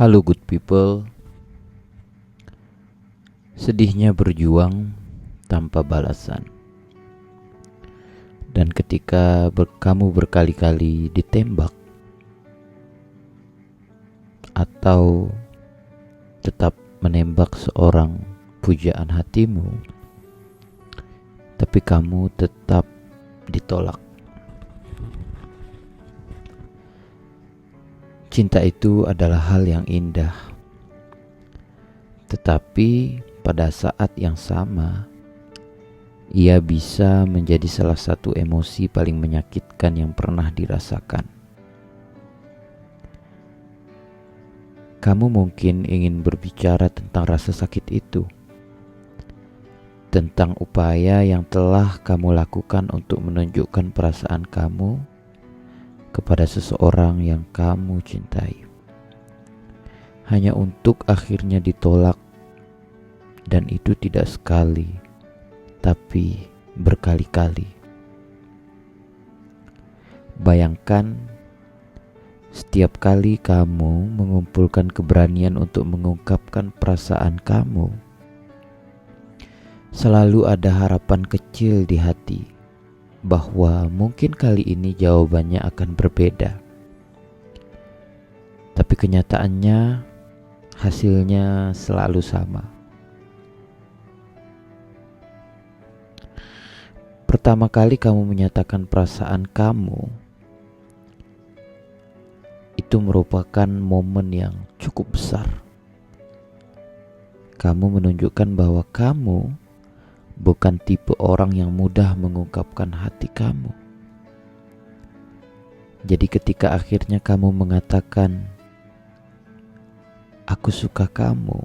Halo good people, sedihnya berjuang tanpa balasan. Dan ketika kamu berkali-kali ditembak atau tetap menembak seorang pujaan hatimu, tapi kamu tetap ditolak. Cinta itu adalah hal yang indah, tetapi pada saat yang sama, ia bisa menjadi salah satu emosi paling menyakitkan yang pernah dirasakan. Kamu mungkin ingin berbicara tentang rasa sakit itu, tentang upaya yang telah kamu lakukan untuk menunjukkan perasaan kamu kepada seseorang yang kamu cintai, hanya untuk akhirnya ditolak, dan itu tidak sekali, tapi berkali-kali. Bayangkan setiap kali kamu mengumpulkan keberanian untuk mengungkapkan perasaan kamu, selalu ada harapan kecil di hati bahwa mungkin kali ini jawabannya akan berbeda. Tapi kenyataannya hasilnya selalu sama. Pertama kali kamu menyatakan perasaan kamu, itu merupakan momen yang cukup besar. Kamu menunjukkan bahwa kamu bukan tipe orang yang mudah mengungkapkan hati kamu. Jadi ketika akhirnya kamu mengatakan, "Aku suka kamu,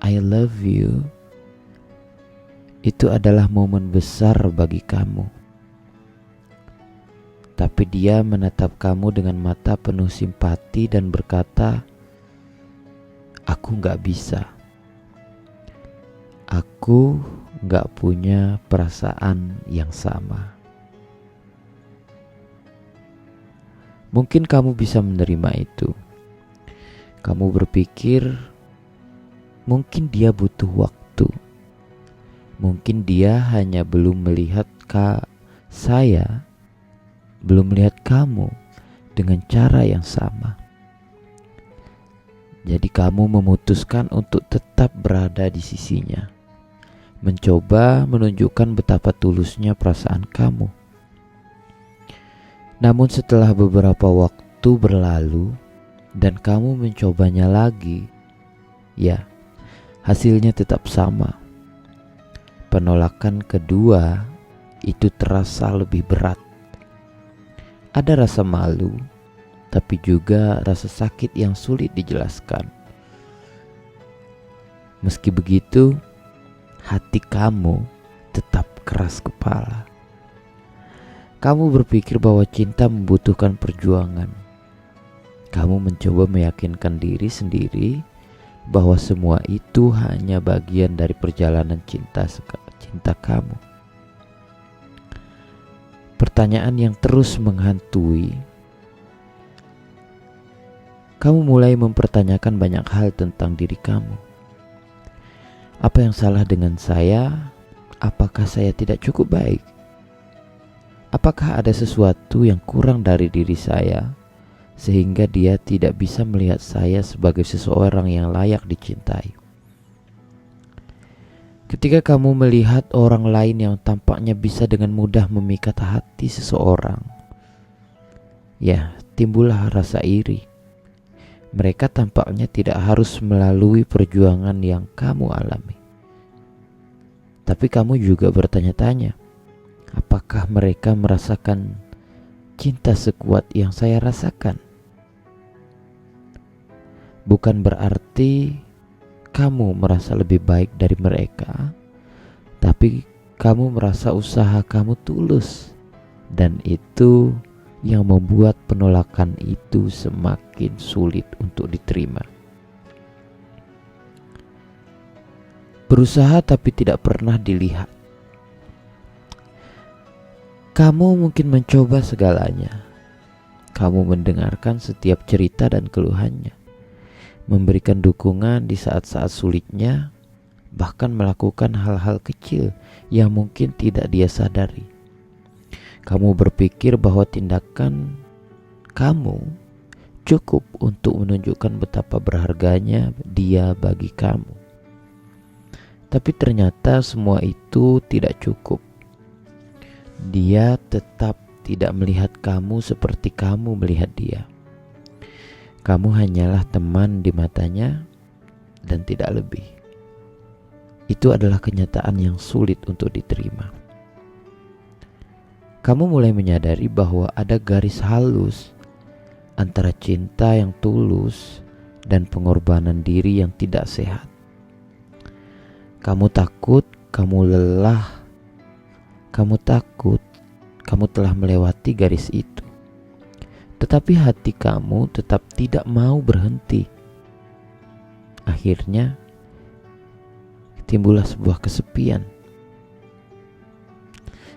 I love you," itu adalah momen besar bagi kamu. Tapi dia menatap kamu dengan mata penuh simpati dan berkata, "Aku gak bisa. Aku gak punya perasaan yang sama." Mungkin kamu bisa menerima itu. Kamu berpikir, mungkin dia butuh waktu. Mungkin dia hanya belum melihat saya, belum melihat kamu dengan cara yang sama. Jadi kamu memutuskan untuk tetap berada di sisinya, mencoba menunjukkan betapa tulusnya perasaan kamu. Namun setelah beberapa waktu berlalu dan kamu mencobanya lagi, ya, hasilnya tetap sama. Penolakan kedua itu terasa lebih berat. Ada rasa malu, tapi juga rasa sakit yang sulit dijelaskan. Meski begitu, hati kamu tetap keras kepala. Kamu berpikir bahwa cinta membutuhkan perjuangan. Kamu mencoba meyakinkan diri sendiri bahwa semua itu hanya bagian dari perjalanan cinta kamu. Pertanyaan yang terus menghantui. Kamu mulai mempertanyakan banyak hal tentang diri kamu. Apa yang salah dengan saya? Apakah saya tidak cukup baik? Apakah ada sesuatu yang kurang dari diri saya sehingga dia tidak bisa melihat saya sebagai seseorang yang layak dicintai? Ketika kamu melihat orang lain yang tampaknya bisa dengan mudah memikat hati seseorang, ya, timbullah rasa iri. Mereka tampaknya tidak harus melalui perjuangan yang kamu alami. Tapi kamu juga bertanya-tanya, apakah mereka merasakan cinta sekuat yang saya rasakan? Bukan berarti kamu merasa lebih baik dari mereka, tapi kamu merasa usaha kamu tulus, dan itu yang membuat penolakan itu semakin sulit untuk diterima. Berusaha tapi tidak pernah dilihat. Kamu mungkin mencoba segalanya, Kamu mendengarkan setiap cerita dan keluhannya, memberikan dukungan di saat-saat sulitnya, bahkan melakukan hal-hal kecil yang mungkin tidak dia sadari. Kamu berpikir bahwa tindakan kamu cukup untuk menunjukkan betapa berharganya dia bagi kamu. Tapi ternyata semua itu tidak cukup. Dia tetap tidak melihat kamu seperti kamu melihat dia. Kamu hanyalah teman di matanya dan tidak lebih. Itu adalah kenyataan yang sulit untuk diterima. Kamu mulai menyadari bahwa ada garis halus antara cinta yang tulus dan pengorbanan diri yang tidak sehat. Kamu takut, kamu lelah, kamu takut, kamu telah melewati garis itu. Tetapi hati kamu tetap tidak mau berhenti. Akhirnya, timbullah sebuah kesepian.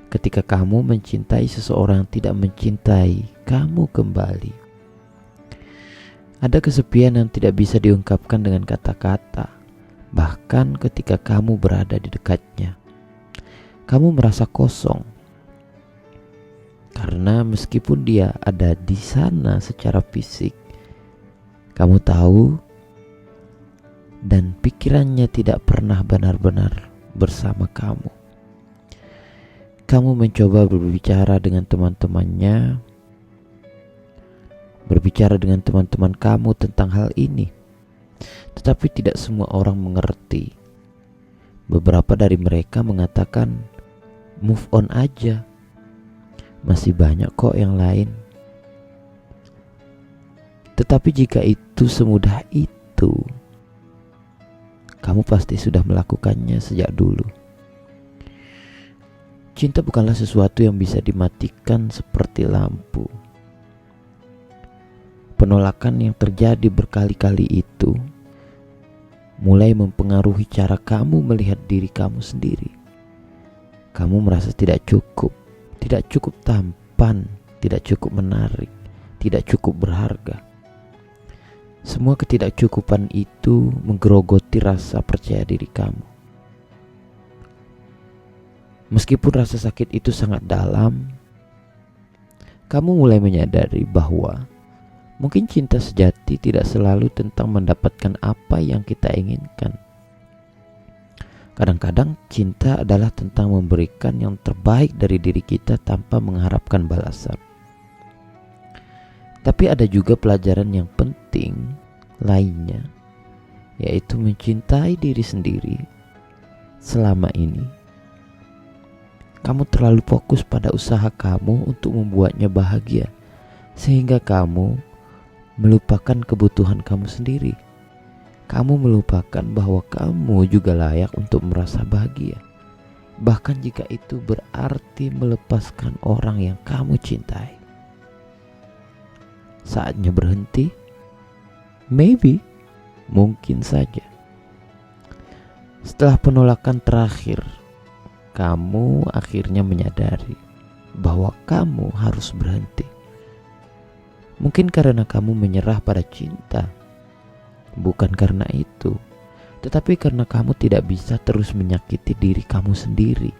Ketika kamu mencintai seseorang tidak mencintai kamu kembali. Ada kesepian yang tidak bisa diungkapkan dengan kata-kata. Bahkan ketika kamu berada di dekatnya, kamu merasa kosong. Karena meskipun dia ada di sana secara fisik, kamu tahu dan pikirannya tidak pernah benar-benar bersama kamu. Kamu mencoba berbicara dengan teman-temannya, berbicara dengan teman-teman kamu tentang hal ini. Tetapi tidak semua orang mengerti. Beberapa dari mereka mengatakan, move on aja. Masih banyak kok yang lain. Tetapi jika itu semudah itu, kamu pasti sudah melakukannya sejak dulu. Cinta bukanlah sesuatu yang bisa dimatikan seperti lampu. Penolakan yang terjadi berkali-kali itu mulai mempengaruhi cara kamu melihat diri kamu sendiri. Kamu merasa tidak cukup tampan, tidak cukup menarik, tidak cukup berharga. Semua ketidakcukupan itu menggerogoti rasa percaya diri kamu. Meskipun rasa sakit itu sangat dalam, kamu mulai menyadari bahwa mungkin cinta sejati tidak selalu tentang mendapatkan apa yang kita inginkan. Kadang-kadang cinta adalah tentang memberikan yang terbaik dari diri kita tanpa mengharapkan balasan. Tapi ada juga pelajaran yang penting lainnya, yaitu mencintai diri sendiri. Selama ini, kamu terlalu fokus pada usaha kamu untuk membuatnya bahagia, sehingga kamu melupakan kebutuhan kamu sendiri. Kamu melupakan bahwa kamu juga layak untuk merasa bahagia. Bahkan jika itu berarti melepaskan orang yang kamu cintai. Saatnya berhenti? Maybe. Mungkin saja. Setelah penolakan terakhir, kamu akhirnya menyadari bahwa kamu harus berhenti. Mungkin karena kamu menyerah pada cinta. Bukan karena itu, tetapi karena kamu tidak bisa terus menyakiti diri kamu sendiri.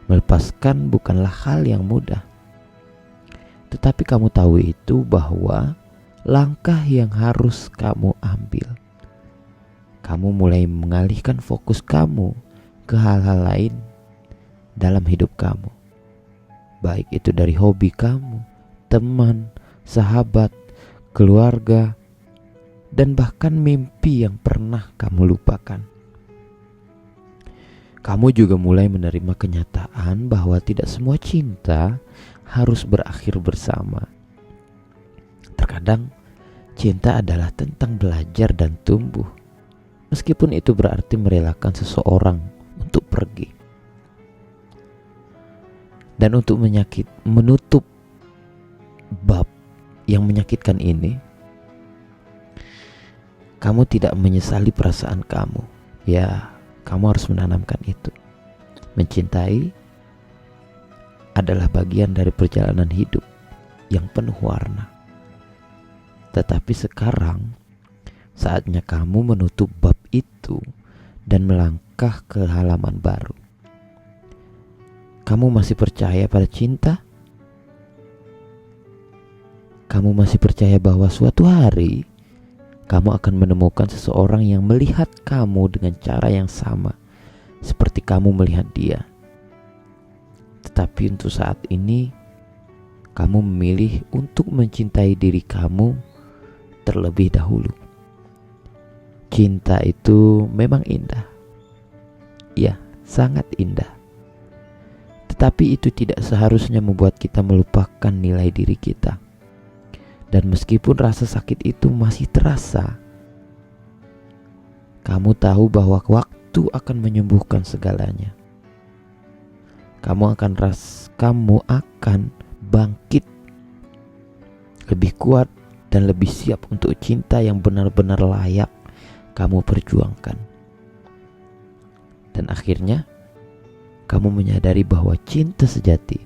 Melepaskan bukanlah hal yang mudah. Tetapi kamu tahu itu bahwa langkah yang harus kamu ambil. Kamu mulai mengalihkan fokus kamu ke hal-hal lain dalam hidup kamu. Baik itu dari hobi kamu, teman, sahabat, keluarga, dan bahkan mimpi yang pernah kamu lupakan. Kamu juga mulai menerima kenyataan bahwa tidak semua cinta harus berakhir bersama. Terkadang cinta adalah tentang belajar dan tumbuh, meskipun itu berarti merelakan seseorang untuk pergi. Dan untuk menutup bab yang menyakitkan ini, kamu tidak menyesali perasaan kamu. Ya, kamu harus menanamkan itu. Mencintai adalah bagian dari perjalanan hidup yang penuh warna. Tetapi sekarang saatnya kamu menutup bab itu dan melangkah ke halaman baru. Kamu masih percaya pada cinta? Kamu masih percaya bahwa suatu hari kamu akan menemukan seseorang yang melihat kamu dengan cara yang sama seperti kamu melihat dia. Tetapi untuk saat ini, kamu memilih untuk mencintai diri kamu terlebih dahulu. Cinta itu memang indah. Ya, sangat indah. Tetapi itu tidak seharusnya membuat kita melupakan nilai diri kita. Dan meskipun rasa sakit itu masih terasa, kamu tahu bahwa waktu akan menyembuhkan segalanya. Kamu akan bangkit lebih kuat dan lebih siap untuk cinta yang benar-benar layak kamu perjuangkan. Dan akhirnya kamu menyadari bahwa cinta sejati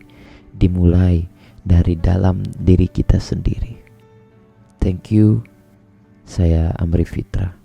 dimulai dari dalam diri kita sendiri. Thank you. Saya Amri Fitra.